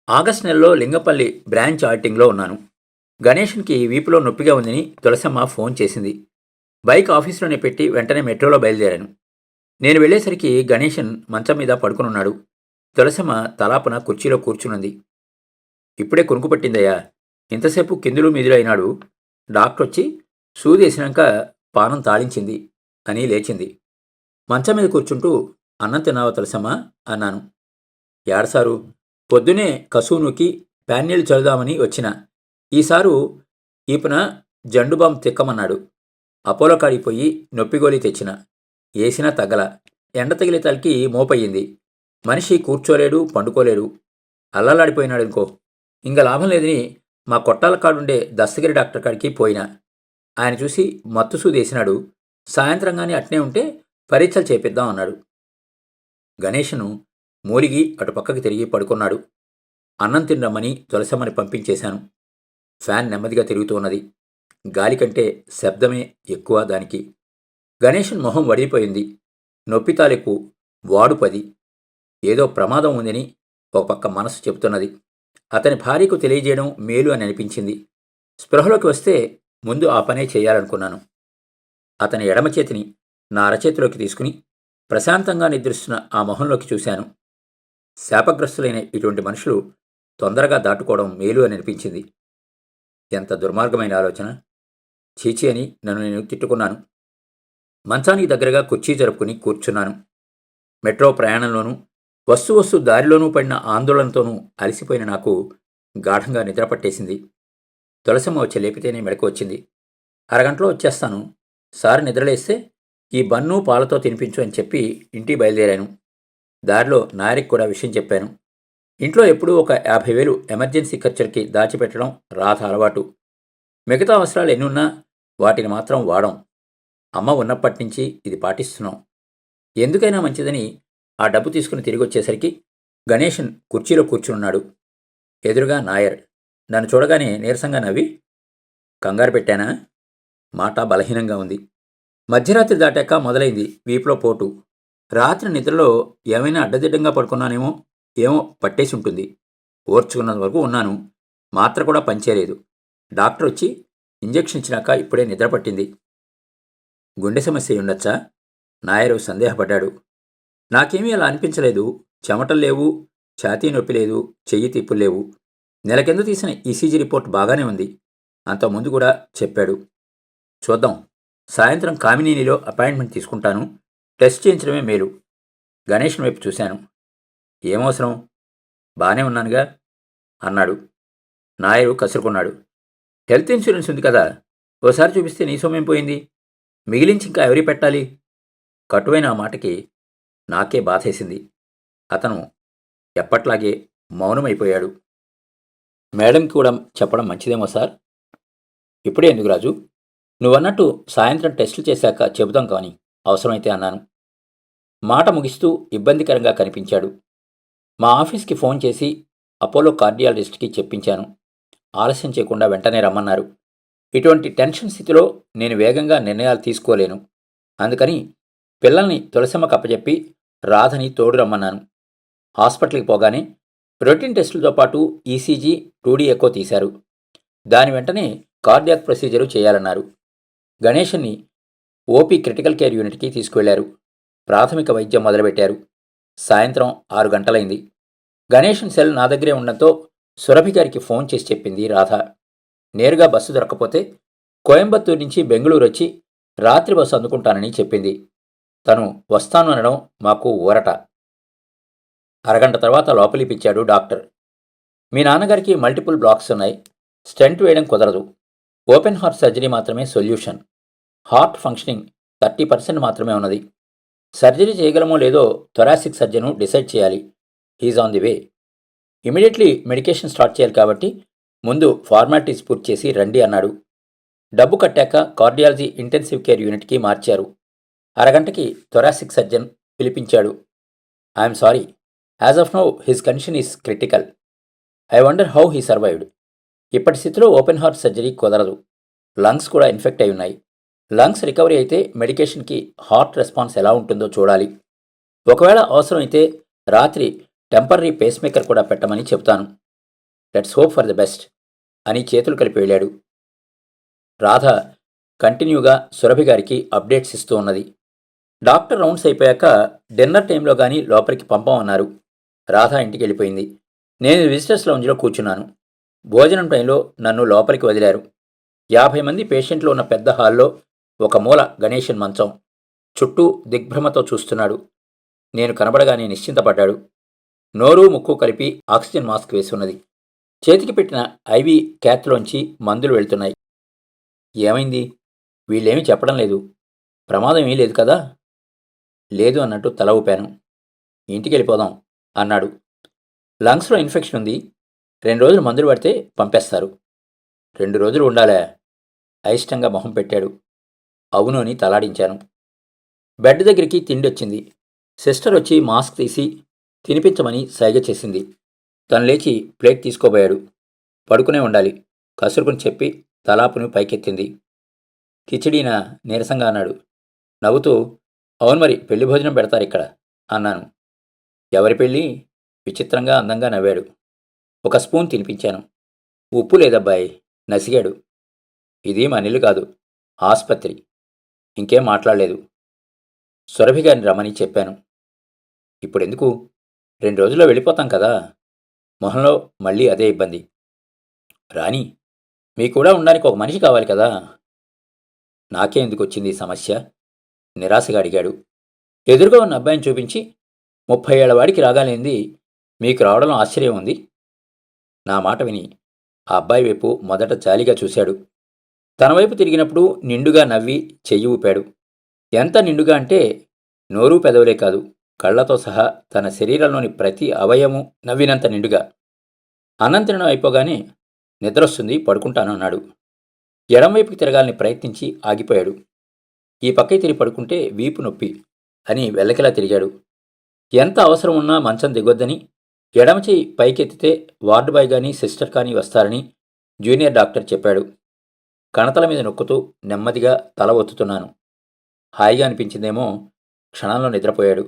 August నెలలో Lingampalli branch ఆడిటింగ్లో ఉన్నాను. గణేష్కి వీపులో నొప్పిగా ఉందని తులసమ్మ ఫోన్ చేసింది. బైక్ ఆఫీసులోనే పెట్టి వెంటనే మెట్రోలో బయలుదేరాను. నేను వెళ్ళేసరికి గణేశన్ మంచం మీద పడుకునున్నాడు. తులసమ్మ తలాపున కుర్చీలో కూర్చునుంది. ఇప్పుడే కునుకు పట్టిందయ్యా, ఇంతసేపు కిందులు మీదులు అయినాడు. డాక్టర్ వచ్చి సూదేసినాక పానం తాళించింది అని లేచింది. మంచం మీద కూర్చుంటూ అన్నం తిన్నావా తులసమ్మ అన్నాను. ఏడసారు, పొద్దునే కసువు నూకి ప్యాన్నీళ్ళు చల్లుదామని వచ్చిన. ఈసారు ఈపున జండుబాం తిక్కమన్నాడు. అపోలో కాడిపోయి నొప్పిగోలి తెచ్చిన. ఏసినా తగ్గల. ఎండ తగిలే తలకి మోపయ్యింది. మనిషి కూర్చోలేడు, పండుకోలేడు. అల్లలాడిపోయినాడనుకో. ఇంక లాభం లేదని మా కొట్టాల కాడుండే దస్తగిరి డాక్టర్ కాడికి పోయినా. ఆయన చూసి మత్తు సూదేసినాడు. సాయంత్రంగానే అట్నే ఉంటే పరీక్షలు చేపిద్దాం అన్నాడు. గణేషను మూలిగి అటుపక్కకి తిరిగి పడుకున్నాడు. అన్నం తినరమ్మని తులసమ్మని పంపించేశాను. ఫ్యాన్ నెమ్మదిగా తిరుగుతున్నది. గాలి కంటే శబ్దమే ఎక్కువ దానికి. గణేషన్ మొహం వడిలిపోయింది. నొప్పి తాలూకు వాడు 10. ఏదో ప్రమాదం ఉందని ఒక పక్క మనసు చెబుతున్నది. అతని భార్యకు తెలియజేయడం మేలు అని అనిపించింది. స్పృహలోకి వస్తే ముందు ఆ పనే చేయాలనుకున్నాను. అతని ఎడమ చేతిని నా అరచేతిలోకి తీసుకుని ప్రశాంతంగా నిద్రిస్తున్న ఆ మొహంలోకి చూశాను. శాపగ్రస్తులైన ఇటువంటి మనుషులు తొందరగా దాటుకోవడం మేలు అని అనిపించింది. ఎంత దుర్మార్గమైన ఆలోచన! చీచి అని నన్ను నేను తిట్టుకున్నాను. మంచానికి దగ్గరగా కుర్చీ జరుపుకుని కూర్చున్నాను. మెట్రో ప్రయాణంలోనూ వస్తు దారిలోనూ పడిన ఆందోళనతోనూ అలసిపోయిన నాకు గాఢంగా నిద్రపట్టేసింది. తులసమ్మ వచ్చి లేపితేనే మెడకు వచ్చింది. అరగంటలో వచ్చేస్తాను. సార్ నిద్రలేస్తే ఈ బన్ను పాలతో తినిపించు అని చెప్పి ఇంటికి బయలుదేరాను. దారిలో నాయరికి కూడా విషయం చెప్పాను. ఇంట్లో ఎప్పుడూ ఒక 50,000 ఎమర్జెన్సీ ఖర్చులకి దాచిపెట్టడం రాధ అలవాటు. మిగతా అవసరాలు ఎన్నున్నా వాటిని మాత్రం వాడం. అమ్మ ఉన్నప్పటి నుంచి ఇది పాటిస్తున్నాం. ఎందుకైనా మంచిదని ఆ డబ్బు తీసుకుని తిరిగి వచ్చేసరికి గణేషన్ కుర్చీలో కూర్చున్నాడు. ఎదురుగా నాయర్. నన్ను చూడగానే నీరసంగా నవ్వి, కంగారు పెట్టానా? మాట బలహీనంగా ఉంది. మధ్యరాత్రి దాటాక మొదలైంది వీపులో పోటు. రాత్రి నిద్రలో ఏమైనా అడ్డదిడ్డంగా పడుకున్నానేమో, ఏమో పట్టేసి ఉంటుంది. ఓర్చుకున్నంత వరకు ఉన్నాను. మాత్ర కూడా పనిచేయలేదు. డాక్టర్ వచ్చి ఇంజెక్షన్ ఇచ్చినాక ఇప్పుడే నిద్ర పట్టింది. గుండె సమస్య ఉండొచ్చా? నాయరు సందేహపడ్డాడు. నాకేమీ అలా అనిపించలేదు. చెమటలు లేవు, ఛాతీ నొప్పి లేదు, చెయ్యి తిప్పులు లేవు. నెల కింద తీసిన ఈసీజీ రిపోర్ట్ బాగానే ఉంది. అంతకుముందు కూడా చెప్పాడు. చూద్దాం. సాయంత్రం కామినీనిలో అపాయింట్మెంట్ తీసుకుంటాను. టెస్ట్ చేయించడమే మేలు. గణేషన్ వైపు చూశాను. ఏమవసరం? బానే ఉన్నానుగా అన్నాడు. నాయరు కసురుకున్నాడు. హెల్త్ ఇన్సూరెన్స్ ఉంది కదా, ఓసారి చూపిస్తే నీ సొమ్మేం పోయింది? మిగిలించి ఇంకా ఎవరి పెట్టాలి? కటువైన ఆ మాటకి నాకే బాధేసింది. అతను ఎప్పట్లాగే మౌనమైపోయాడు. మేడంకి కూడా చెప్పడం మంచిదేమో సార్. ఇప్పుడే ఎందుకు రాజు? నువ్వన్నట్టు సాయంత్రం టెస్టులు చేశాక చెబుతాం కానీ అవసరమైతే అన్నాను. మాట ముగిస్తూ ఇబ్బందికరంగా కనిపించాడు. మా ఆఫీస్కి ఫోన్ చేసి అపోలో కార్డియాలజిస్ట్కి చెప్పించాను. ఆలస్యం చేయకుండా వెంటనే రమ్మన్నారు. ఇటువంటి టెన్షన్ స్థితిలో నేను వేగంగా నిర్ణయాలు తీసుకోలేను. అందుకని పిల్లల్ని తులసమ్మకు అప్పచెప్పి రాధని తోడు రమ్మన్నాను. హాస్పిటల్కి పోగానే రొటీన్ టెస్టులతో పాటు ఈసీజీ, 2D ఎకో తీశారు. దాని వెంటనే కార్డియాక్ ప్రొసీజరు చేయాలన్నారు. గణేషన్ని ఓపీ క్రిటికల్ కేర్ యూనిట్కి తీసుకువెళ్లారు. ప్రాథమిక వైద్యం మొదలుపెట్టారు. సాయంత్రం 6 గంటలైంది. గణేషన్ సెల్ నా దగ్గరే ఉండడంతో సురభి గారికి ఫోన్ చేసి చెప్పింది రాధ. నేరుగా బస్సు దొరక్కపోతే కోయంబత్తూరు నుంచి బెంగళూరు వచ్చి రాత్రి బస్సు అందుకుంటానని చెప్పింది. తను వస్తాను అనడం మాకు ఊరట. అరగంట తర్వాత లోపలిపిచ్చాడు డాక్టర్. మీ నాన్నగారికి మల్టిపుల్ బ్లాక్స్ ఉన్నాయి. స్టెంట్ వేయడం కుదరదు. ఓపెన్ హార్ట్ సర్జరీ మాత్రమే సొల్యూషన్. హార్ట్ ఫంక్షనింగ్ 30% మాత్రమే ఉన్నది. సర్జరీ చేయగలమో లేదో థొరాసిక్ సర్జను డిసైడ్ చేయాలి. He's on the way. Immediately medication start చేయాలి కాబట్టి ముందు ఫార్మాలిటీస్ పూర్తి చేసి రండి అన్నాడు. డబ్బు కట్టాక కార్డియాలజీ ఇంటెన్సివ్ కేర్ యూనిట్కి మార్చారు. అరగంటకి థొరాసిక్ సర్జన్ పిలిపించాడు. I'm sorry, as of now his condition is critical. I wonder how he survived. ఇప్పటి స్థితిలో ఓపెన్ హార్ట్ సర్జరీ కుదరదు. లంగ్స్ కూడా ఇన్ఫెక్ట్ అయి ఉన్నాయి. లంగ్స్ రికవరీ అయితే మెడికేషన్కి హార్ట్ రెస్పాన్స్ ఎలా ఉంటుందో చూడాలి. ఒకవేళ అవసరమైతే రాత్రి టెంపరరీ పేస్మేకర్ కూడా పెట్టమని చెబుతాను. Let's hope for the best అని చేతులు కలిపి వెళ్ళాడు. రాధ కంటిన్యూగా సురభి గారికి అప్డేట్స్ ఇస్తూ ఉన్నది. డాక్టర్ రౌండ్స్ అయిపోయాక డిన్నర్ టైంలో కానీ లోపలికి పంపమన్నారు. రాధ ఇంటికి వెళ్ళిపోయింది. నేను విజిటర్స్ లౌంజ్లో కూర్చున్నాను. భోజనం టైంలో నన్ను లోపలికి వదిలారు. 50 మంది పేషెంట్లు ఉన్న పెద్ద హాల్లో ఒక మూల గణేషన్ మంచం. చుట్టూ దిగ్భ్రమతో చూస్తున్నాడు. నేను కనబడగానే నిశ్చింతపడ్డాడు. నోరు ముక్కు కలిపి ఆక్సిజన్ మాస్క్ వేసి ఉన్నది. చేతికి పెట్టిన ఐవీ క్యాత్లోంచి మందులు వెళ్తున్నాయి. ఏమైంది? వీళ్ళేమీ చెప్పడం లేదు. ప్రమాదం ఏమీ లేదు కదా? లేదు అన్నట్టు తల ఊపాను. ఇంటికి వెళ్ళిపోదాం అన్నాడు. లంగ్స్లో ఇన్ఫెక్షన్ ఉంది. 2 రోజులు మందులు పడితే పంపేస్తారు. 2 రోజులు ఉండాలా? అయిష్టంగా మొహం పెట్టాడు. అవును అని తలాడించాను. బెడ్ దగ్గరికి తిండి వచ్చింది. సిస్టర్ వచ్చి మాస్క్ తీసి తినిపించమని సైగ చేసింది. తను లేచి ప్లేట్ తీసుకోబోయాడు. పడుకునే ఉండాలి కసురుకుని చెప్పి తలాపుని పైకెత్తింది. కిచిడీనా నీరసంగా అన్నాడు. నవ్వుతూ, అవును మరి పెళ్లి భోజనం పెడతారు ఇక్కడ అన్నాను. ఎవరి పెళ్ళి? విచిత్రంగా అందంగా నవ్వాడు. ఒక స్పూన్ తినిపించాను. ఉప్పు లేదబ్బాయి నసిగాడు. ఇది మన ఇల్లు కాదు, ఆస్పత్రి. ఇంకేం మాట్లాడలేదు. సురభి గారిని రమ్మని చెప్పాను. ఇప్పుడెందుకు? 2 రోజుల్లో వెళ్ళిపోతాం కదా. మొహంలో మళ్ళీ అదే ఇబ్బంది. రాణి, మీ కూడా ఉండడానికి ఒక మనిషి కావాలి కదా. నాకే ఎందుకు వచ్చింది ఈ సమస్య? నిరాశగా అడిగాడు. ఎదురుగా ఉన్న అబ్బాయిని చూపించి, 30 ఏళ్ల వాడికి రాగాలేంది మీకు రావడంలో ఆశ్చర్యం ఉంది. నా మాట విని ఆ అబ్బాయి వైపు మొదట జాలిగా చూశాడు. తన వైపు తిరిగినప్పుడు నిండుగా నవ్వి చెయ్యి ఊపాడు. ఎంత నిండుగా అంటే నోరు పెదవులే కాదు, కళ్లతో సహా తన శరీరంలోని ప్రతి అవయవము నవ్వినంత నిండుగా. అన్నం తినడం అయిపోగానే నిద్రొస్తుంది పడుకుంటాను అన్నాడు. ఎడంవైపుకి తిరగాలని ప్రయత్నించి ఆగిపోయాడు. ఈ పక్కకి తిరిగి పడుకుంటే వీపు నొప్పి అని వెల్లకిలా తిరిగాడు. ఎంత అవసరం ఉన్నా మంచం దిగొద్దని, ఎడమ చెయ్యి పైకెత్తితే వార్డు బాయ్ కానీ సిస్టర్ కానీ వస్తారని జూనియర్ డాక్టర్ చెప్పాడు. కణతల మీద నొక్కుతూ నెమ్మదిగా తల ఒత్తుతున్నాను. హాయిగా అనిపించిందేమో. క్షణంలో నిద్రపోయాడు.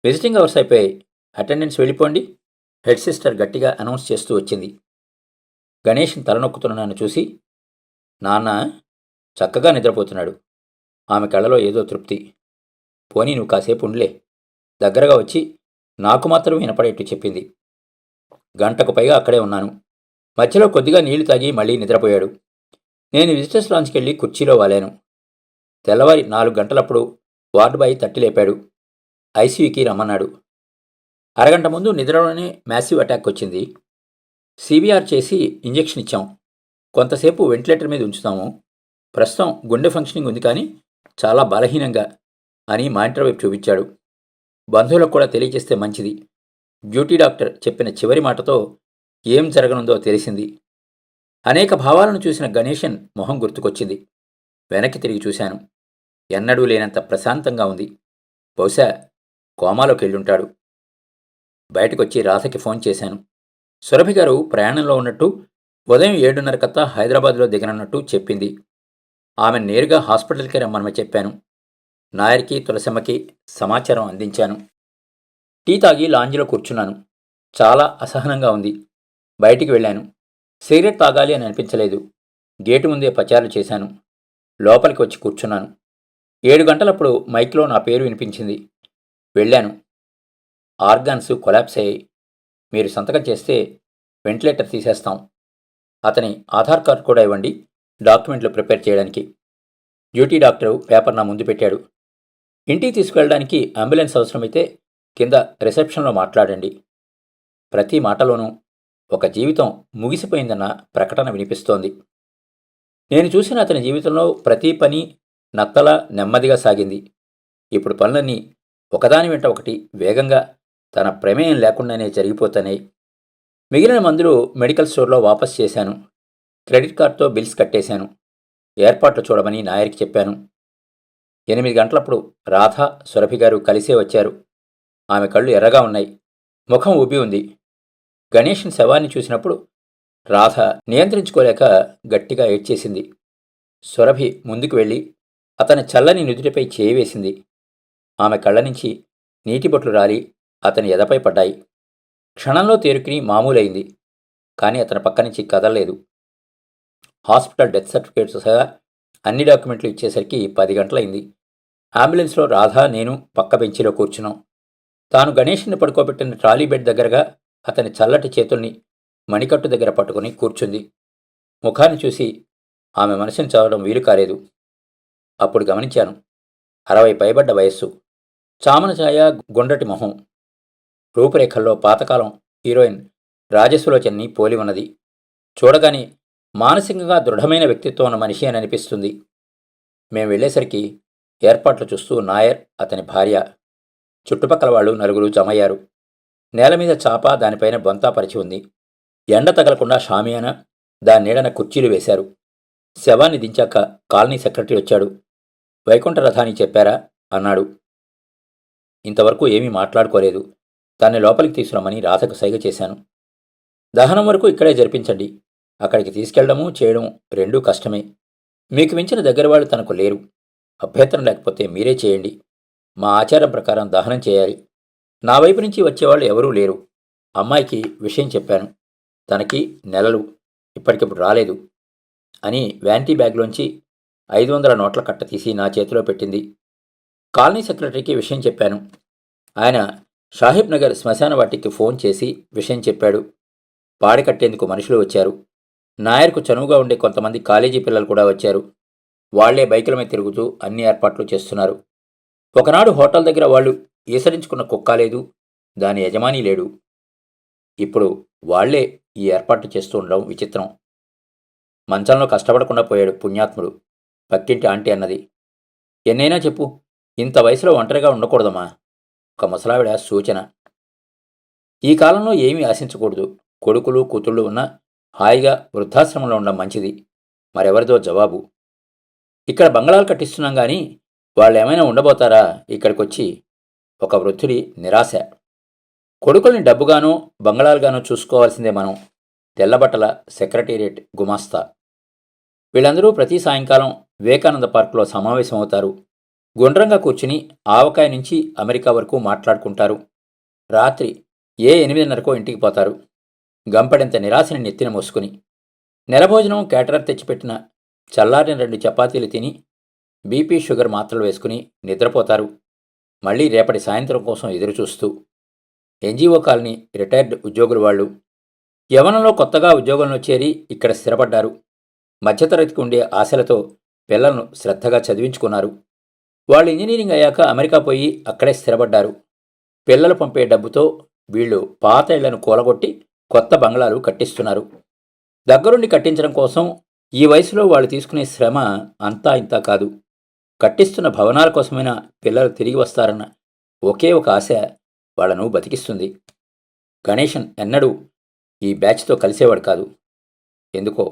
విజిటింగ్ అవర్స్ అయిపోయాయి. అటెండెన్స్ వెళ్ళిపోండి హెడ్ సిస్టర్ గట్టిగా అనౌన్స్ చేస్తూ వచ్చింది. గణేష్ని తలనొక్కుతున్న నన్ను చూసి, నాన్న చక్కగా నిద్రపోతున్నాడు. ఆమె కళ్ళలో ఏదో తృప్తి. పోనీ నువ్వు కాసేపు ఉండిలే. దగ్గరగా వచ్చి నాకు మాత్రం వినపడేట్టు చెప్పింది. గంటకు పైగా అక్కడే ఉన్నాను. మధ్యలో కొద్దిగా నీళ్లు తాగి మళ్ళీ నిద్రపోయాడు. నేను విజిటర్స్ లాంచ్కి వెళ్ళి కుర్చీలో వాలాను. తెల్లవారి 4 గంటలప్పుడు వార్డు బాయ్ తట్టి లేపాడు. ఐసీయూకి రమ్మన్నాడు. అరగంట ముందు నిద్రలోనే మ్యాసివ్ అటాక్ వచ్చింది. సిబిఆర్ చేసి ఇంజెక్షన్ ఇచ్చాం. కొంతసేపు వెంటిలేటర్ మీద ఉంచుతాము. ప్రస్తుతం గుండె ఫంక్షనింగ్ ఉంది కానీ చాలా బలహీనంగా అని మానిటర్ వైపు చూపించాడు. బంధువులకు కూడా తెలియజేస్తే మంచిది. డ్యూటీ డాక్టర్ చెప్పిన చివరి మాటతో ఏం జరగనుందో తెలిసింది. అనేక భావాలను చూసిన గణేషన్ మొహం గుర్తుకొచ్చింది. వెనక్కి తిరిగి చూశాను. ఎన్నడూ లేనంత ప్రశాంతంగా ఉంది. బహుశా కోమాలోకి వెళ్ళుంటాడు. బయటకొచ్చి రాధకి ఫోన్ చేశాను. సురభి గారు ప్రయాణంలో ఉన్నట్టు, ఉదయం 7:30 కల్లా హైదరాబాద్లో దిగనున్నట్టు చెప్పింది. ఆమె నేరుగా హాస్పిటల్కి రమ్మని చెప్పాను. నాయర్కి తులసమ్మకి సమాచారం అందించాను. టీ తాగి లాంజ్లో కూర్చున్నాను. చాలా అసహనంగా ఉంది. బయటికి వెళ్ళాను. సిగరెట్ తాగాలి అని అనిపించలేదు. గేటు ముందే పచారులు చేశాను. లోపలికి వచ్చి కూర్చున్నాను. 7 గంటలప్పుడు మైక్లో నా పేరు వినిపించింది. వెళ్ళాను. ఆర్గాన్స్ కొలాప్స్ అయ్యాయి. మీరు సంతకం చేస్తే వెంటిలేటర్ తీసేస్తాం. అతని ఆధార్ కార్డు కూడా ఇవ్వండి డాక్యుమెంట్లు ప్రిపేర్ చేయడానికి. డ్యూటీ డాక్టరు పేపర్ నా ముందు పెట్టాడు. ఇంటికి తీసుకువెళ్ళడానికి అంబులెన్స్ అవసరమైతే కింద రిసెప్షన్లో మాట్లాడండి. ప్రతి మాటలోనూ ఒక జీవితం ముగిసిపోయిందన్న ప్రకటన వినిపిస్తోంది. నేను చూసిన అతని జీవితంలో ప్రతి పని నత్తలా నెమ్మదిగా సాగింది. ఇప్పుడు పనులన్నీ ఒకదాని వెంట ఒకటి వేగంగా తన ప్రమేయం లేకుండానే జరిగిపోతున్నాయి. మిగిలిన మందులు మెడికల్ స్టోర్లో వాపస్ చేశాను. క్రెడిట్ కార్డుతో బిల్స్ కట్టేశాను. ఏర్పాట్లు చూడమని నాయర్కి చెప్పాను. 8 గంటలప్పుడు రాధ, సురభి గారు కలిసే వచ్చారు. ఆమె కళ్ళు ఎర్రగా ఉన్నాయి. ముఖం ఉబ్బి ఉంది. గణేషన్ శవాన్ని చూసినప్పుడు రాధ నియంత్రించుకోలేక గట్టిగా ఏడ్చేసింది. సురభి ముందుకు వెళ్ళి అతని చల్లని నుదుటిపై చేయి వేసింది. ఆమె కళ్ళ నుంచి నీటిబొట్లు రాలి అతని ఎదపై పడ్డాయి. క్షణంలో తేరుకుని మామూలైంది. కానీ అతని పక్క నుంచి కదలలేదు. హాస్పిటల్ డెత్ సర్టిఫికేట్స్ సహా అన్ని డాక్యుమెంట్లు ఇచ్చేసరికి 10 గంటలైంది. అంబులెన్స్లో రాధ, నేను పక్క బెంచీలో కూర్చున్నాం. తాను గణేష్ని పడుకోబెట్టిన ట్రాలీ బెడ్ దగ్గరగా అతని చల్లటి చేతుల్ని మణికట్టు దగ్గర పట్టుకుని కూర్చుంది. ముఖాన్ని చూసి ఆమె మనసుని చదవడం వీలు కాలేదు. అప్పుడు గమనించాను. 60 పైబడ్డ వయస్సు, చామన ఛాయ, గుండ్రటి మొహం, రూపురేఖల్లో పాతకాలం హీరోయిన్ రాజసులోచన్ని పోలి ఉన్నది. చూడగానే మానసికంగా దృఢమైన వ్యక్తిత్వం ఉన్న మనిషి అని అనిపిస్తుంది. మేం వెళ్ళేసరికి ఏర్పాట్లు చూస్తూ నాయర్, అతని భార్య, చుట్టుపక్కల వాళ్ళు నలుగురు జమయ్యారు. నేల మీద చాప, దానిపైన బొంతా పరిచి ఉంది. ఎండ తగలకుండా షామియానా, దాని నీడన కుర్చీలు వేశారు. శవాన్ని దించాక కాలనీ సెక్రటరీ వచ్చాడు. వైకుంఠరథానికి చెప్పారా అన్నాడు. ఇంతవరకు ఏమీ మాట్లాడుకోలేదు. దాన్ని లోపలికి తీసుకురమ్మని రాధకు సైగ చేశాను. దహనం వరకు ఇక్కడే జరిపించండి. అక్కడికి తీసుకెళ్లడము చేయడం రెండూ కష్టమే. మీకు మించిన దగ్గర వాళ్ళు తనకు లేరు. అభ్యంతరం లేకపోతే మీరే చేయండి. మా ఆచారం ప్రకారం దహనం చేయాలి. నా వైపు నుంచి వచ్చేవాళ్ళు ఎవరూ లేరు. అమ్మాయికి విషయం చెప్పాను. తనకి నెలలు, ఇప్పటికిప్పుడు రాలేదు అని వ్యాంటీ బ్యాగ్లోంచి 500 నోట్ల కట్ట తీసి నా చేతిలో పెట్టింది. కాలనీ సెక్రటరీకి విషయం చెప్పాను. ఆయన షాహిబ్ నగర్ శ్మశాన వాటికి ఫోన్ చేసి విషయం చెప్పాడు. పాడి కట్టేందుకు మనుషులు వచ్చారు. నాయర్కు చనువుగా ఉండే కొంతమంది కాలేజీ పిల్లలు కూడా వచ్చారు. వాళ్లే బైకుల మీద తిరుగుతూ అన్ని ఏర్పాట్లు చేస్తున్నారు. ఒకనాడు హోటల్ దగ్గర వాళ్ళు ఈసరించుకున్న కుక్క లేదు, దాని యజమాని లేడు. ఇప్పుడు వాళ్లే ఈ ఏర్పాట్లు చేస్తూ ఉండడం విచిత్రం. మంచంలో కష్టపడకుండా పోయాడు పుణ్యాత్ముడు, పక్కింటి ఆంటీ అన్నది. ఎన్నైనా చెప్పు, ఇంత వయసులో ఒంటరిగా ఉండకూడదమ్మా, ఒక ముసలావిడ సూచన. ఈ కాలంలో ఏమీ ఆశించకూడదు. కొడుకులు కూతుళ్ళు ఉన్నా హాయిగా వృద్ధాశ్రమంలో ఉండడం మంచిది. మరెవరిదో జవాబు. ఇక్కడ బంగళాలు కట్టిస్తున్నాం గాని వాళ్ళేమైనా ఉండబోతారా ఇక్కడికొచ్చి? ఒక వృద్ధుడి నిరాశ. కొడుకుల్ని డబ్బుగానో బంగళాలుగానో చూసుకోవాల్సిందే మనం. తెల్లబట్టల సెక్రటేరియట్ గుమాస్తా. వీళ్ళందరూ ప్రతి సాయంకాలం వివేకానంద పార్కులో సమావేశమవుతారు. గుండ్రంగా కూర్చుని ఆవకాయ నుంచి అమెరికా వరకు మాట్లాడుకుంటారు. రాత్రి 8:30కో ఇంటికి పోతారు, గంపడెంత నిరాశని నెత్తిన మోసుకుని. నెలభోజనం కేటరర్ తెచ్చిపెట్టిన చల్లారిన 2 చపాతీలు తిని బీపీ షుగర్ మాత్రలు వేసుకుని నిద్రపోతారు. మళ్ళీ రేపటి సాయంత్రం కోసం ఎదురుచూస్తూ. ఎన్జీఓ కాలనీ రిటైర్డ్ ఉద్యోగులు వాళ్ళు. యవనంలో కొత్తగా ఉద్యోగంలో చేరి ఇక్కడ స్థిరపడ్డారు. మధ్యతరగతికి ఉండే ఆశలతో పిల్లలను శ్రద్ధగా చదివించుకున్నారు. వాళ్ళు ఇంజనీరింగ్ అయ్యాక అమెరికా పోయి అక్కడే స్థిరపడ్డారు. పిల్లలు పంపే డబ్బుతో వీళ్ళు పాత ఇళ్లను కూలగొట్టి కొత్త బంగ్లాలు కట్టిస్తున్నారు. దగ్గరుండి కట్టించడం కోసం ఈ వయసులో వాళ్ళు తీసుకునే శ్రమ అంతా ఇంతా కాదు. కట్టిస్తున్న భవనాల కోసమైనా పిల్లలు తిరిగి వస్తారన్న ఒకే ఒక ఆశ వాళ్లను బతికిస్తుంది. గణేశన్ ఎన్నడూ ఈ బ్యాచ్తో కలిసేవాడు కాదు. ఎందుకో.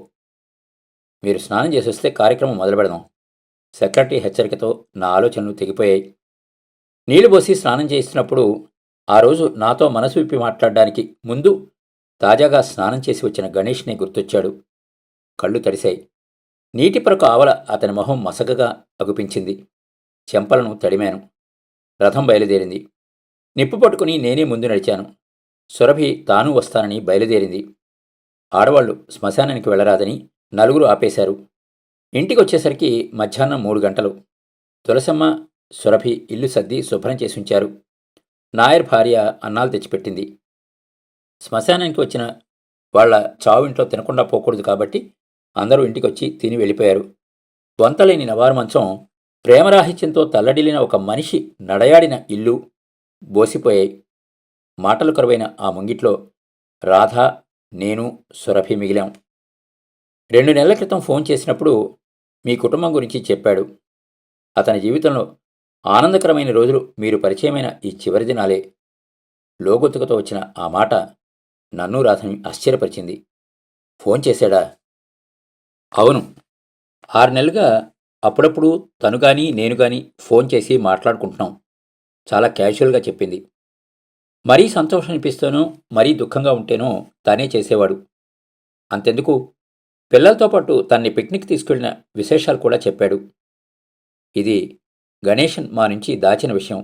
మీరు స్నానం చేసొస్తే కార్యక్రమం మొదలు పెడదాం. సెక్రటరీ హెచ్చరికతో నా ఆలోచనలు తెగిపోయాయి. నీళ్లు పోసి స్నానం చేయిస్తున్నప్పుడు ఆ రోజు నాతో మనసు విప్పి మాట్లాడడానికి ముందు తాజాగా స్నానం చేసి వచ్చిన గణేష్నే గుర్తొచ్చాడు. కళ్ళు తడిశాయి. నీటి పరకు ఆవల అతని మొహం మసకగా అగుపించింది. చెంపలను తడిమాను. రథం బయలుదేరింది. నిప్పు పట్టుకుని నేనే ముందు నడిచాను. సురభి తాను వస్తానని బయలుదేరింది. ఆడవాళ్లు శ్మశానానికి వెళ్లరాదని నలుగురు ఆపేశారు. ఇంటికొచ్చేసరికి మధ్యాహ్నం 3 గంటలు. తులసమ్మ, సురభి ఇల్లు సర్ది శుభ్రం చేసి ఉంచారు. నాయర్ భార్య అన్నాలు తెచ్చిపెట్టింది. శ్మశానానికి వచ్చిన వాళ్ల చావింట్లో తినకుండా పోకూడదు కాబట్టి అందరూ ఇంటికొచ్చి తిని వెళ్ళిపోయారు. బొంతలేని నవారు మంచం, ప్రేమరాహిత్యంతో తల్లడిల్లిన ఒక మనిషి నడయాడిన ఇల్లు బోసిపోయాయి. మాటలు కరువైన ఆ ముంగిట్లో రాధ, నేను, సురభి మిగిలాం. 2 నెలల క్రితం ఫోన్ చేసినప్పుడు మీ కుటుంబం గురించి చెప్పాడు. అతని జీవితంలో ఆనందకరమైన రోజులు మీరు పరిచయమైన ఈ చివరి దినాలే. లోగొత్తుకతో వచ్చిన ఆ మాట నన్ను రాధని ఆశ్చర్యపరిచింది. ఫోన్ చేశాడా? అవును. 6 నెలలుగా అప్పుడప్పుడు తను గాని నేను గాని ఫోన్ చేసి మాట్లాడుకుంటున్నాం. చాలా క్యాజువల్గా చెప్పింది. మరీ సంతోషం అనిపిస్తేనో మరీ దుఃఖంగా ఉంటేనో తనే చేసేవాడు. అంతెందుకు, పిల్లలతో పాటు తన్ని పిక్నిక్ తీసుకెళ్లిన విశేషాలు కూడా చెప్పాడు. ఇది గణేశన్ మా నుంచి దాచిన విషయం.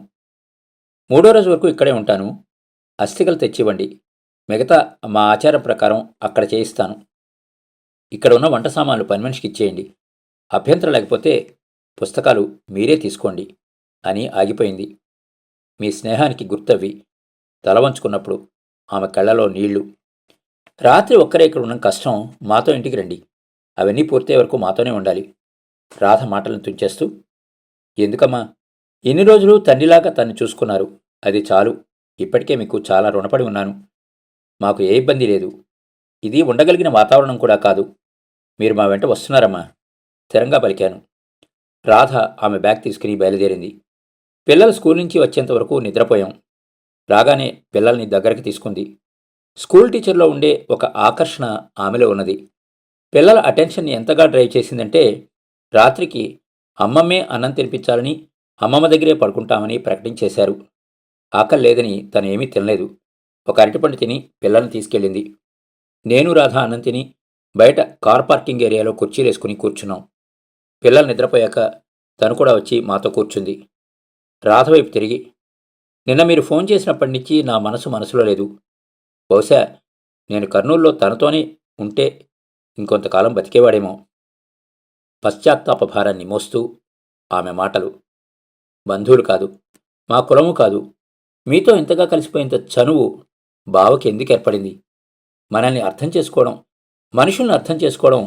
3వ రోజు వరకు ఇక్కడే ఉంటాను. అస్థికలు తెచ్చివ్వండి. మిగతా మా ఆచారం ప్రకారం అక్కడ చేయిస్తాను. ఇక్కడ ఉన్న వంట సామాన్లు పని మనిషికి ఇచ్చేయండి. అభ్యంతరం లేకపోతే పుస్తకాలు మీరే తీసుకోండి అని ఆగిపోయింది. మీ స్నేహానికి గుర్తవ్వి తల వంచుకున్నప్పుడు ఆమె కళ్ళలో నీళ్లు. రాత్రి ఒక్కరే ఇక్కడ ఉన్న కష్టం, మాతో ఇంటికి రండి. అవన్నీ పూర్తయ్యే వరకు మాతోనే ఉండాలి. రాధ మాటలను తుంచేస్తూ, ఎందుకమ్మా, ఇన్ని రోజులు తండ్రిలాగా తన్ని చూసుకున్నారు, అది చాలు. ఇప్పటికే మీకు చాలా రుణపడి ఉన్నాను. మాకు ఏ ఇబ్బంది లేదు. ఇది ఉండగలిగిన వాతావరణం కూడా కాదు. మీరు మా వెంట వస్తున్నారమ్మా, స్థిరంగా పలికాను. రాధ ఆమె బ్యాగ్ తీసుకుని బయలుదేరింది. పిల్లలు స్కూల్ నుంచి వచ్చేంత వరకు నిద్రపోయాం. రాగానే పిల్లల్ని దగ్గరికి తీసుకుంది. స్కూల్ టీచర్లో ఉండే ఒక ఆకర్షణ ఆమెలో ఉన్నది. పిల్లల అటెన్షన్ని ఎంతగా డ్రైవ్ చేసిందంటే, రాత్రికి అమ్మమ్మే అన్నం తినిపించాలని, అమ్మమ్మ దగ్గరే పడుకుంటామని ప్రకటించేశారు. ఆకలి లేదని తను ఏమీ తినలేదు. ఒక అరటిపండు తిని పిల్లల్ని తీసుకెళ్ళింది. నేను రాధ అన్నం తిని బయట కార్ పార్కింగ్ ఏరియాలో కుర్చీలేసుకుని కూర్చున్నాం. పిల్లలు నిద్రపోయాక తను కూడా వచ్చి మాతో కూర్చుంది. రాధ వైపు తిరిగి, నిన్న మీరు ఫోన్ చేసినప్పటి నుంచి నా మనసులో లేదు. బహుశా నేను కర్నూలులో తనతోనే ఉంటే ఇంకొంతకాలం బతికేవాడేమో. పశ్చాత్తాప భారాన్ని మోస్తూ ఆమె మాటలు. బంధువులు కాదు, మా కులము కాదు, మీతో ఇంతగా కలిసిపోయేంత చనువు బావకి ఎందుకు ఏర్పడింది? మనల్ని అర్థం చేసుకోవడం, మనుషుల్ని అర్థం చేసుకోవడం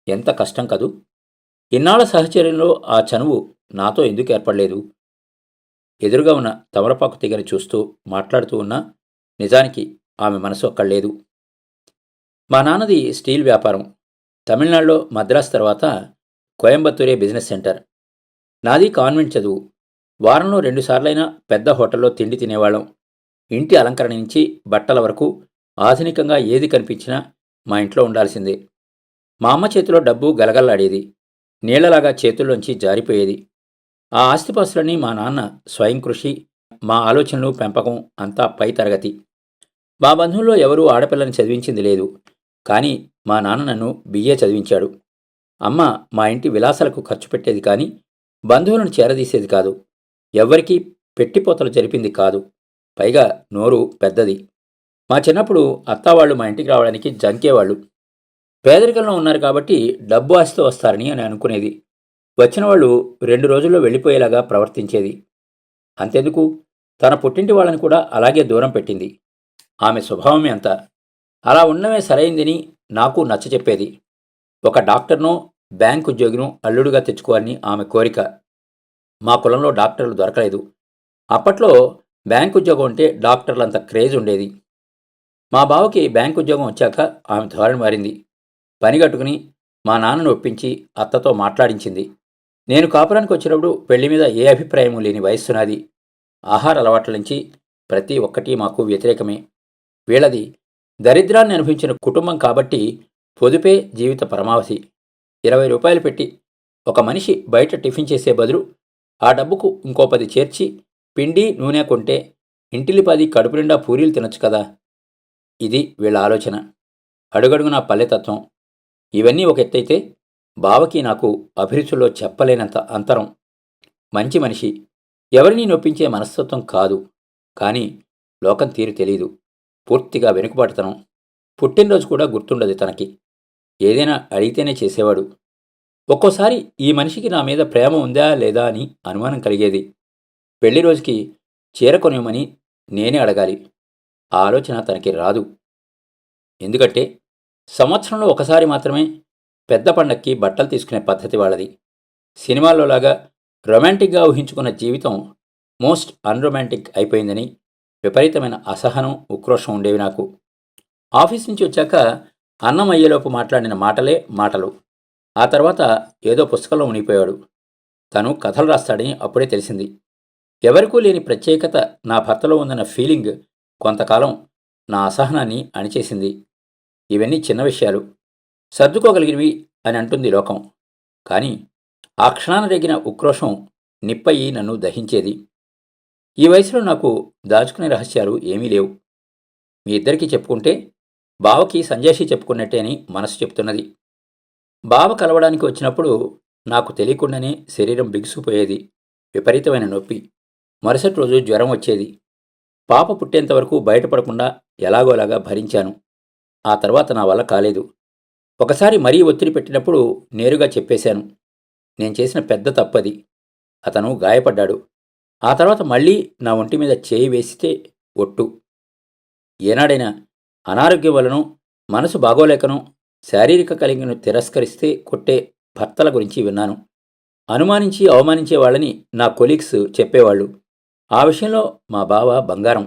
ఎంత కష్టం కదూ. ఇన్నాళ్ల సహచర్యంలో ఆ చనువు నాతో ఎందుకు ఏర్పడలేదు? ఎదురుగా ఉన్న తమలపాకు తీగని చూస్తూ మాట్లాడుతూ ఉన్నా నిజానికి ఆమె మనసు అక్కడ లేదు. మా నాన్నది స్టీల్ వ్యాపారం. తమిళనాడులో మద్రాస్ తర్వాత కోయంబత్తూరే బిజినెస్ సెంటర్. నాది కాన్వెంట్ చదువు. వారంలో 2 సార్లైనా పెద్ద హోటల్లో తిండి తినేవాళ్ళం. ఇంటి అలంకరణ నుంచి బట్టల వరకు ఆధునికంగా ఏది కనిపించినా మా ఇంట్లో ఉండాల్సిందే. మా అమ్మ చేతిలో డబ్బు గలగల్లాడేది, నీళ్లలాగా చేతుల్లోంచి జారిపోయేది. ఆ ఆస్తిపాస్తులన్నీ మా నాన్న స్వయం కృషి, మా ఆలోచనలు, పెంపకం అంతా పై తరగతి. మా బంధువుల్లో ఎవరూ ఆడపిల్లని చదివించింది లేదు. కానీ మా నాన్న నన్ను బిఏ చదివించాడు. అమ్మ మా ఇంటి విలాసాలకు ఖర్చు పెట్టేది కానీ బంధువులను చేరదీసేది కాదు. ఎవ్వరికీ పెట్టిపోతలు జరిపింది కాదు. పైగా నోరు పెద్దది. మా చిన్నప్పుడు అత్తావాళ్లు మా ఇంటికి రావడానికి జంకేవాళ్ళు. పేదరికంలో ఉన్నారు కాబట్టి డబ్బు ఆస్తి వస్తారని అని అనుకునేది. వచ్చిన వాళ్ళు 2 రోజుల్లో వెళ్ళిపోయేలాగా ప్రవర్తించేది. అంతెందుకు, తన పుట్టింటి వాళ్ళని కూడా అలాగే దూరం పెట్టింది. ఆమె స్వభావమే అంత. అలా ఉండడమే సరైందని నాకు నచ్చచెప్పేది. ఒక డాక్టర్నో బ్యాంక్ ఉద్యోగినో అల్లుడుగా తెచ్చుకోవాలని ఆమె కోరిక. మా కులంలో డాక్టర్లు దొరకలేదు. అప్పట్లో బ్యాంక్ ఉద్యోగం అంటే డాక్టర్లంత క్రేజ్ ఉండేది. మా బావకి బ్యాంక్ ఉద్యోగం వచ్చాక ఆమె ధోరణి మారింది. పనిగట్టుకుని మా నాన్నను ఒప్పించి అత్తతో మాట్లాడించింది. నేను కాపురానికి వచ్చినప్పుడు పెళ్లి మీద ఏ అభిప్రాయం లేని వయస్సు నాది. ఆహార అలవాట్ల నుంచి ప్రతి ఒక్కటి మాకు వ్యతిరేకమే. వీళ్ళది దరిద్రాన్ని అనుభవించిన కుటుంబం కాబట్టి పొదుపే జీవిత పరమావధి. 20 రూపాయలు పెట్టి ఒక మనిషి బయట టిఫిన్ చేసే బదులు ఆ డబ్బుకు ఇంకో 10 చేర్చి పిండి నూనె కొంటే ఇంటిలిపాది కడుపు నిండా పూరీలు తినొచ్చు కదా. ఇది వీళ్ళ ఆలోచన. అడుగడుగునా పల్లెతత్వం. ఇవన్నీ ఒక ఎత్తైతే, బావకి నాకు అభిరుచుల్లో చెప్పలేనంత అంతరం. మంచి మనిషి, ఎవరినీ నొప్పించే మనస్తత్వం కాదు. కానీ లోకం తీరు తెలీదు. పూర్తిగా వెనుకబాటుతనం. పుట్టినరోజు కూడా గుర్తుండదు తనకి. ఏదైనా అడిగితేనే చేసేవాడు. ఒక్కోసారి ఈ మనిషికి నా మీద ప్రేమ ఉందా లేదా అని అనుమానం కలిగేది. పెళ్లి రోజుకి చీర కొనివ్వమని నేనే అడగాలి. ఆ ఆలోచన తనకి రాదు. ఎందుకంటే సంవత్సరంలో ఒకసారి మాత్రమే పెద్ద పండక్కి బట్టలు తీసుకునే పద్ధతి వాళ్ళది. సినిమాల్లోలాగా రొమాంటిక్గా ఊహించుకున్న జీవితం మోస్ట్ అన్రొమాంటిక్ అయిపోయిందని విపరీతమైన అసహనం, ఉక్రోషం ఉండేవి నాకు. ఆఫీస్ నుంచి వచ్చాక అన్నం అయ్యేలోపు మాట్లాడిన మాటలే మాటలు. ఆ తర్వాత ఏదో పుస్తకంలో మునిగిపోయాడు. తను కథలు రాస్తాడని అప్పుడే తెలిసింది. ఎవరికూ లేని ప్రత్యేకత నా భర్తలో ఉందన్న ఫీలింగ్ కొంతకాలం నా అసహనాన్ని అణిచేసింది. ఇవన్నీ చిన్న విషయాలు, సర్దుకోగలిగినవి అని అంటుంది లోకం. కానీ ఆ క్షణాన రేగిన ఉక్రోషం నిప్పయి నన్ను దహించేది. ఈ వయసులో నాకు దాచుకునే రహస్యాలు ఏమీ లేవు. మీ ఇద్దరికీ చెప్పుకుంటే బావకి సంజాషి చెప్పుకున్నట్టే అని మనసు చెప్తున్నది. బావ కలవడానికి వచ్చినప్పుడు నాకు తెలియకుండానే శరీరం బిగుసుకుపోయేది. విపరీతమైన నొప్పి. మరుసటి రోజు జ్వరం వచ్చేది. పాప పుట్టేంత వరకు బయటపడకుండా ఎలాగోలాగా భరించాను. ఆ తర్వాత నా వల్ల కాలేదు. ఒకసారి మరీ ఒత్తిడి పెట్టినప్పుడు నేరుగా చెప్పేశాను. నేను చేసిన పెద్ద తప్పది. అతను గాయపడ్డాడు. ఆ తర్వాత మళ్ళీ నా ఒంటి మీద చేయి వేస్తే ఒట్టు. ఏనాడైనా అనారోగ్యం వలనో, మనసు బాగోలేకనో, శారీరక కలిగిన తిరస్కరిస్తే కొట్టే భర్తల గురించి విన్నాను. అనుమానించి అవమానించే వాళ్ళని నా కొలీగ్స్ చెప్పేవాళ్ళు. ఆ విషయంలో మా బావ బంగారం.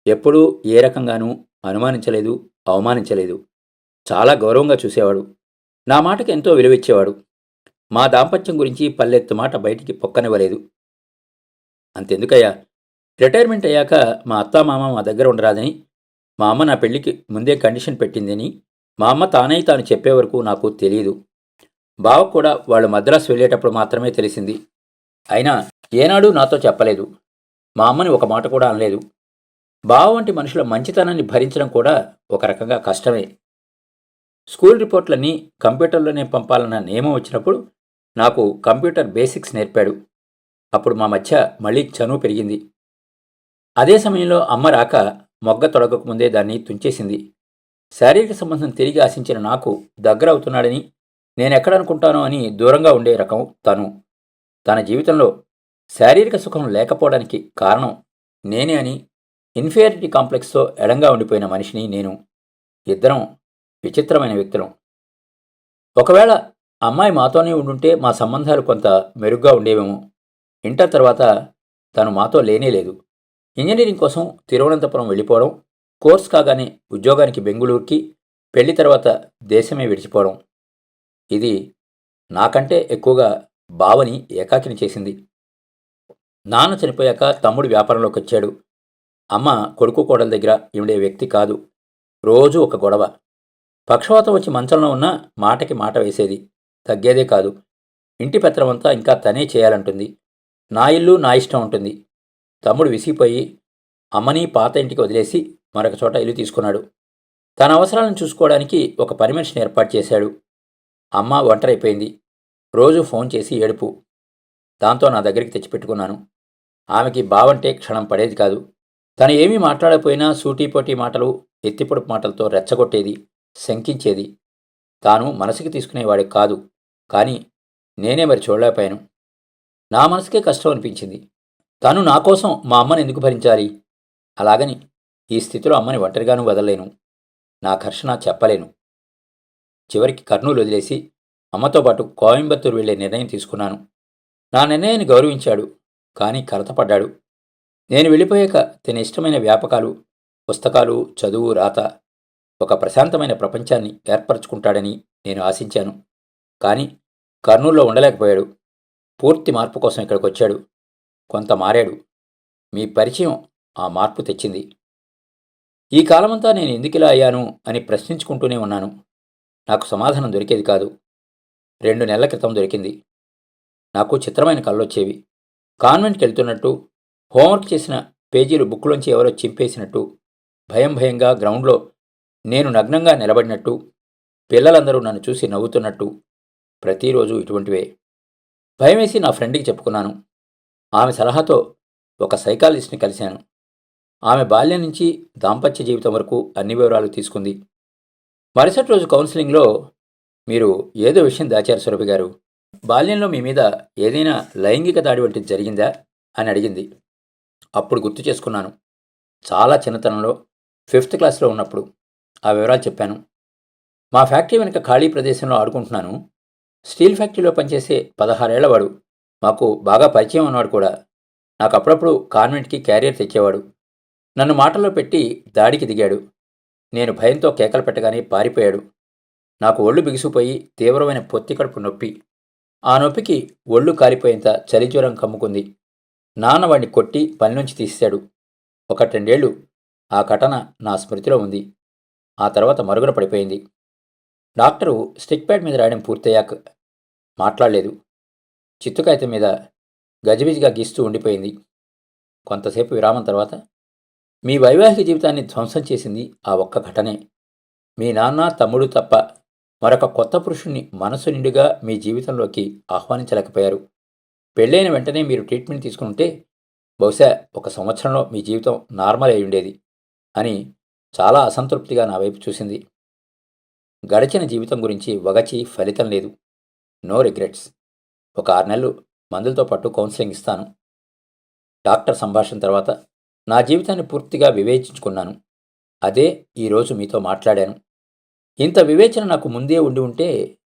ఎప్పుడూ ఏ రకంగానూ అనుమానించలేదు, అవమానించలేదు. చాలా గౌరవంగా చూసేవాడు. నా మాటకి ఎంతో విలువిచ్చేవాడు. మా దాంపత్యం గురించి పల్లెత్తు మాట బయటికి పొక్కనివ్వలేదు. అంతెందుకయ్యా, రిటైర్మెంట్ అయ్యాక మా అత్తామామ మా దగ్గర ఉండరాదని, మా అమ్మ నా పెళ్లికి ముందే కండిషన్ పెట్టిందని మా అమ్మ తానై తాను చెప్పే వరకు నాకు తెలియదు. బావకు కూడా వాళ్ళు మద్రాసు వెళ్ళేటప్పుడు మాత్రమే తెలిసింది. అయినా ఏనాడూ నాతో చెప్పలేదు. మా అమ్మని ఒక మాట కూడా అనలేదు. బావ వంటి మనుషుల మంచితనాన్ని భరించడం కూడా ఒక రకంగా కష్టమే. స్కూల్ రిపోర్ట్లన్నీ కంప్యూటర్లోనే పంపాలన్న నియమం వచ్చినప్పుడు నాకు కంప్యూటర్ బేసిక్స్ నేర్పాడు. అప్పుడు మా మధ్య మళ్ళీ చనువు పెరిగింది. అదే సమయంలో అమ్మ రాక మొగ్గ తొడగకముందే దాన్ని తుంచేసింది. శారీరక సంబంధం తిరిగి ఆశించిన నాకు దగ్గర అవుతున్నాడని, నేనెక్కడనుకుంటానో అని దూరంగా ఉండే రకం తను. తన జీవితంలో శారీరక సుఖం లేకపోవడానికి కారణం నేనే అని ఇన్ఫీరియారిటీ కాంప్లెక్స్తో ఎడంగా ఉండిపోయిన మనిషిని నేను. ఇద్దరం విచిత్రమైన వ్యక్తులం. ఒకవేళ అమ్మాయి మాతోనే ఉండుంటే మా సంబంధాలు కొంత మెరుగ్గా ఉండేవేమో. ఇంటర్ తర్వాత తను మాతో లేనేలేదు. ఇంజనీరింగ్ కోసం తిరువనంతపురం వెళ్ళిపోవడం, కోర్స్ కాగానే ఉద్యోగానికి బెంగుళూరుకి, పెళ్లి తర్వాత దేశమే విడిచిపోవడం. ఇది నాకంటే ఎక్కువగా బావని ఏకాకిని చేసింది. నాన్న చనిపోయాక తమ్ముడు వ్యాపారంలోకి వచ్చాడు. అమ్మ కొడుకు కోడల దగ్గర ఉండే వ్యక్తి కాదు. రోజూ ఒక గొడవ. పక్షవాతం వచ్చి మంచంలో ఉన్న మాటకి మాట వేసేది. తగ్గేదే కాదు. ఇంటి పెత్తనమంతా ఇంకా తనే చేయాలంటుంది. నా ఇల్లు నా ఇష్టం ఉంటుంది. తమ్ముడు విసిగిపోయి అమ్మని పాత ఇంటికి వదిలేసి మరొక చోట ఇల్లు తీసుకున్నాడు. తన అవసరాలను చూసుకోవడానికి ఒక పని మనిషిని ఏర్పాటు చేశాడు. అమ్మ ఒంటరైపోయింది. రోజు ఫోన్ చేసి ఏడుపు. దాంతో నా దగ్గరికి తెచ్చిపెట్టుకున్నాను. ఆమెకి బావంటే క్షణం పడేది కాదు. తను ఏమీ మాట్లాడకపోయినా సూటీపోటీ మాటలు, ఎత్తిపొడుపు మాటలతో రెచ్చగొట్టేది, శంకించేది. తాను మనసుకి తీసుకునేవాడి కాదు. కానీ నేనే మరి చూడలేకపోయాను. నా మనసుకే కష్టం అనిపించింది. తను నా కోసం మా అమ్మని ఎందుకు భరించాలి? అలాగని ఈ స్థితిలో అమ్మని ఒంటరిగానూ వదలలేను. నా ఘర్షణ చెప్పలేను. చివరికి కర్నూలు వదిలేసి అమ్మతో పాటు కోయంబత్తూరు వెళ్లే నిర్ణయం తీసుకున్నాను. నా నిర్ణయాన్ని గౌరవించాడు. కానీ కలతపడ్డాడు. నేను వెళ్ళిపోయాక తన ఇష్టమైన వ్యాపకాలు, పుస్తకాలు, చదువు, రాత, ఒక ప్రశాంతమైన ప్రపంచాన్ని ఏర్పరచుకుంటాడని నేను ఆశించాను. కానీ కర్నూలులో ఉండలేకపోయాడు. పూర్తి మార్పు కోసం ఇక్కడికి వచ్చాడు. కొంత మారాడు. మీ పరిచయం ఆ మార్పు తెచ్చింది. ఈ కాలమంతా నేను ఎందుకిలా అయ్యాను అని ప్రశ్నించుకుంటూనే ఉన్నాను. నాకు సమాధానం దొరికేది కాదు. 2 నెలల క్రితం దొరికింది. నాకు చిత్రమైన కళ్ళొచ్చేవి. కాన్వెంట్కి వెళ్తున్నట్టు, హోంవర్క్ చేసిన పేజీలు బుక్లోంచి ఎవరో చింపేసినట్టు, భయం భయంగా గ్రౌండ్లో నేను నగ్నంగా నిలబడినట్టు, పిల్లలందరూ నన్ను చూసి నవ్వుతున్నట్టు. ప్రతిరోజు ఇటువంటివే. భయమేసి నా ఫ్రెండ్కి చెప్పుకున్నాను. ఆమె సలహాతో ఒక సైకాలజిస్ట్ని కలిశాను. ఆమె బాల్యం నుంచి దాంపత్య జీవితం వరకు అన్ని వివరాలు తీసుకుంది. మరుసటి రోజు కౌన్సిలింగ్లో, మీరు ఏదో విషయం దాచారు సురభి గారు. బాల్యంలో మీ మీద ఏదైనా లైంగిక దాడి వంటిది జరిగిందా అని అడిగింది. అప్పుడు గుర్తు చేసుకున్నాను. చాలా చిన్నతనంలో 5th క్లాస్లో ఉన్నప్పుడు ఆ వివరాలు చెప్పాను. మా ఫ్యాక్టరీ వెనుక ఖాళీ ప్రదేశంలో ఆడుకుంటున్నాను. స్టీల్ ఫ్యాక్టరీలో పనిచేసే 16 ఏళ్లవాడు. మాకు బాగా పరిచయం ఉన్నవాడు కూడా. నాకు అప్పుడప్పుడు కాన్వెంట్కి క్యారియర్ తెచ్చేవాడు. నన్ను మాటల్లో పెట్టి దాడికి దిగాడు. నేను భయంతో కేకలు పెట్టగానే పారిపోయాడు. నాకు ఒళ్ళు బిగుసిపోయి తీవ్రమైన పొత్తికడుపు నొప్పి. ఆ నొప్పికి ఒళ్ళు కాలిపోయేంత చలిజ్వరం కమ్ముకుంది. నాన్న వాడిని కొట్టి పనిలోంచి తీశాడు. 1-2 ఏళ్ళు ఆ ఘటన నా స్మృతిలో ఉంది. ఆ తర్వాత మరుగున పడిపోయింది. డాక్టరు స్టిక్ ప్యాడ్ మీద రాయడం పూర్తయ్యాక మాట్లాడలేదు. చిత్తుకాగితం మీద గజిబిజిగా గీస్తూ ఉండిపోయింది. కొంతసేపు విరామం తర్వాత, మీ వైవాహిక జీవితాన్ని ధ్వంసం చేసింది ఆ ఒక్క ఘటనే. మీ నాన్న, తమ్ముడు తప్ప మరొక కొత్త పురుషుణ్ణి మనసు నిండుగా మీ జీవితంలోకి ఆహ్వానించలేకపోయారు. పెళ్ళైన వెంటనే మీరు ట్రీట్మెంట్ తీసుకుంటే బహుశా ఒక సంవత్సరంలో మీ జీవితం నార్మల్ అయి ఉండేది అని చాలా అసంతృప్తిగా నా వైపు చూసింది. గడిచిన జీవితం గురించి వగచి ఫలితం లేదు. No regrets. ఒక 6 నెలలు మందులతో పాటు కౌన్సిలింగ్ ఇస్తాను. డాక్టర్ సంభాషణ తర్వాత నా జీవితాన్ని పూర్తిగా వివేచించుకున్నాను. అదే ఈరోజు మీతో మాట్లాడాను. ఇంత వివేచన నాకు ముందే ఉండి ఉంటే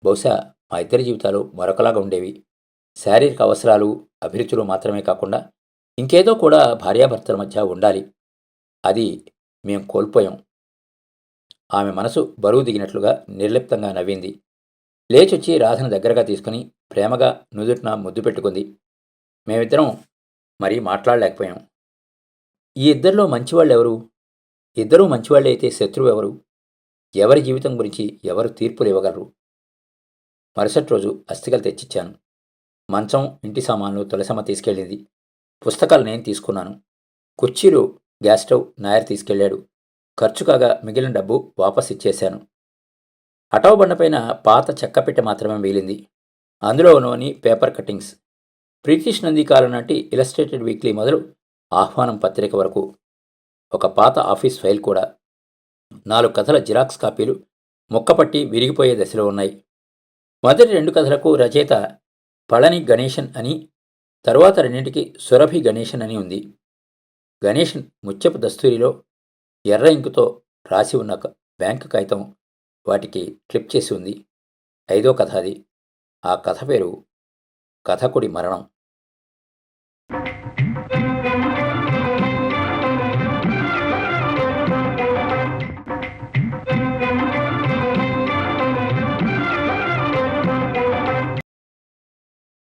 బహుశా మా ఇద్దరి జీవితాలు మరొకలాగా ఉండేవి. శారీరక అవసరాలు, అభిరుచులు మాత్రమే కాకుండా ఇంకేదో కూడా భార్యాభర్తల మధ్య ఉండాలి. అది మేం కోల్పోయాం. ఆమె మనసు బరువు దిగినట్లుగా నిర్లిప్తంగా నవ్వింది. లేచొచ్చి రాధను దగ్గరగా తీసుకుని ప్రేమగా నుదుటిన ముద్దు పెట్టుకుంది. మేమిద్దరం మరీ మాట్లాడలేకపోయాం. ఈ ఇద్దరిలో మంచివాళ్ళెవరు? ఇద్దరూ మంచివాళ్ళే అయితే శత్రువు ఎవరు? ఎవరి జీవితం గురించి ఎవరు తీర్పులు ఇవ్వగలరు? మరుసటి రోజు అస్థికలు తెచ్చిచ్చాను. మంచం, ఇంటి సామాన్లు తులసమ్మ తీసుకెళ్ళింది. పుస్తకాలు నేను తీసుకున్నాను. కుర్చీలు, గ్యాస్ స్టవ్ నాయర్ తీసుకెళ్ళాడు. ఖర్చు కాగా మిగిలిన డబ్బు వాపస్ ఇచ్చేశాను. అటవ బండపైన పాత చెక్కపెట్టె మాత్రమే మిగిలింది. అందులో ఉన్నవని పేపర్ కట్టింగ్స్. బ్రిటిష్ నంది కాలం నాటి ఇలస్ట్రేటెడ్ వీక్లీ మొదలు ఆహ్వానం పత్రిక వరకు. ఒక పాత ఆఫీస్ ఫైల్ కూడా. 4 కథల జిరాక్స్ కాపీలు ముక్కపట్టి విరిగిపోయే దశలో ఉన్నాయి. మొదటి 2 కథలకు రచయిత పళని గణేశన్ అని, తరువాత రెండింటికి సురభి గణేశన్ అని ఉంది. గణేశన్ ముత్యపు దస్తూరిలో ఎర్ర ఇంకుతో రాసి ఉన్న బ్యాంకు కాగితం వాటికి క్లిప్ చేసి ఉంది. 5వ కథ అది. ఆ కథ పేరు కథకుడి మరణం.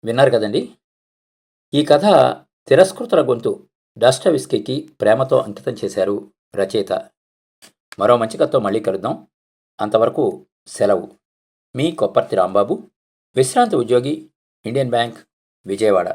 విన్నారు కదండి. ఈ కథ తిరస్కృతుల గొంతు డాస్టోవెస్కీకి ప్రేమతో అంకితం చేశారు రచయిత. మరో మంచి కథతో మళ్ళీ కలుద్దాం. అంతవరకు సెలవు. మీ కొప్పర్తి రాంబాబు, విశ్రాంతి ఉద్యోగి, ఇండియన్ బ్యాంక్, విజయవాడ.